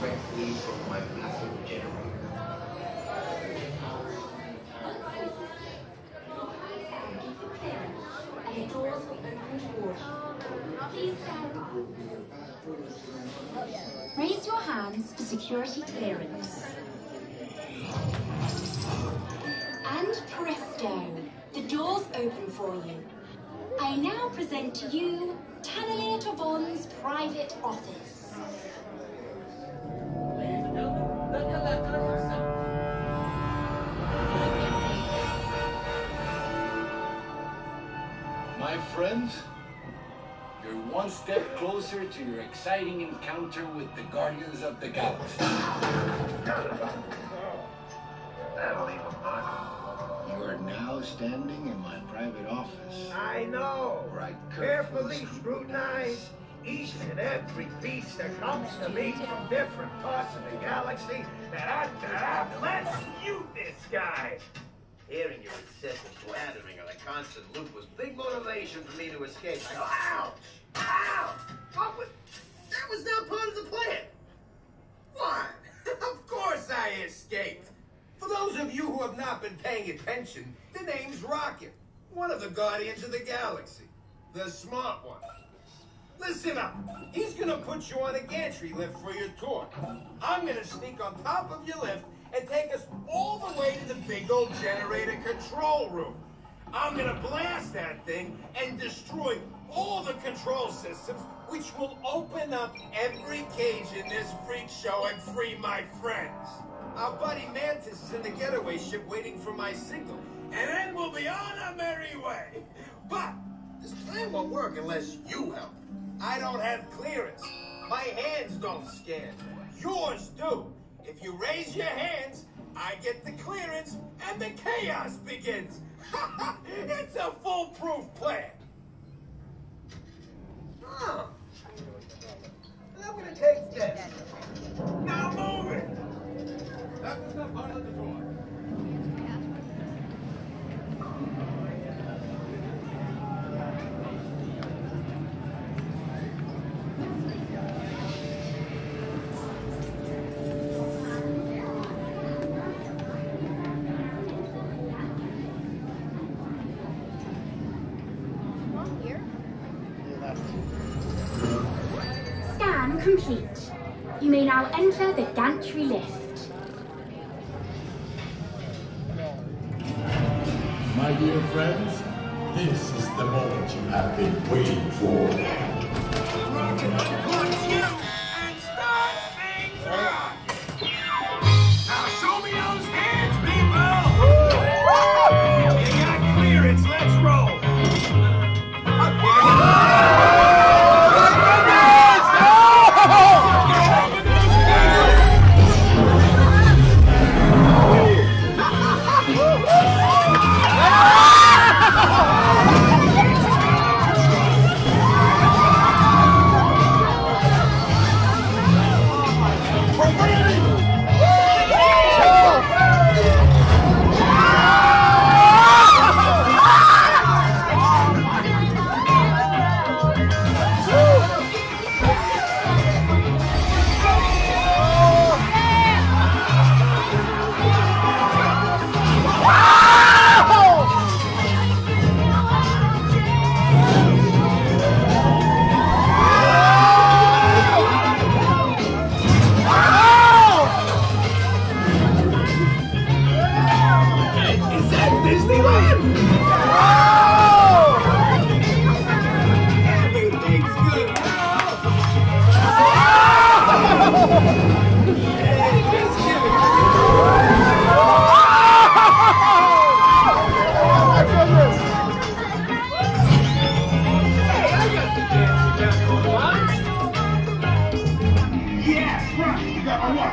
directly from my passive generator. And the doors will open toward you. Please stand by. Raise your hands for security clearance. And presto, the doors open for you. I now present to you Tannelier Tavon's private office. My friends, you're one step closer to your exciting encounter with the Guardians of the Galaxy. That'll leave a mark. You are now standing in my private office. I know. Where I Carefully scrutinize each and every piece that comes to me from different parts of the galaxy that let's mute this guy. Hearing your incessant slandering on a constant loop was big motivation for me to escape. I go, ouch! Ouch! That was not part of the plan. What? Of course I escaped. For those of you who have not been paying attention, the name's Rocket, one of the Guardians of the Galaxy. The smart one. Listen up. He's gonna put you on a gantry lift for your tour. I'm gonna sneak on top of your lift and take us all the way to the big old generator control room. I'm gonna blast that thing and destroy all the control systems, which will open up every cage in this freak show and free my friends. Our buddy Mantis is in the getaway ship waiting for my signal, and then we'll be on our merry way. But this plan won't work unless you help. I don't have clearance. My hands don't scan. Yours do. If you raise your hands, I get the clearance, and the chaos begins. It's a foolproof plan. Huh. I'm gonna take this. Now move it. That was not part of the door. Scan complete. You may now enter the gantry lift. My dear friends, this is the moment you have been waiting for. Rocket unplugs you and starts things right. Now show me those hands, people! You got clearance, let's roll. Disneyland! Everything's good now! Hey, just kidding! Hey, I got the dance you got going on! Yes, right, you got my what?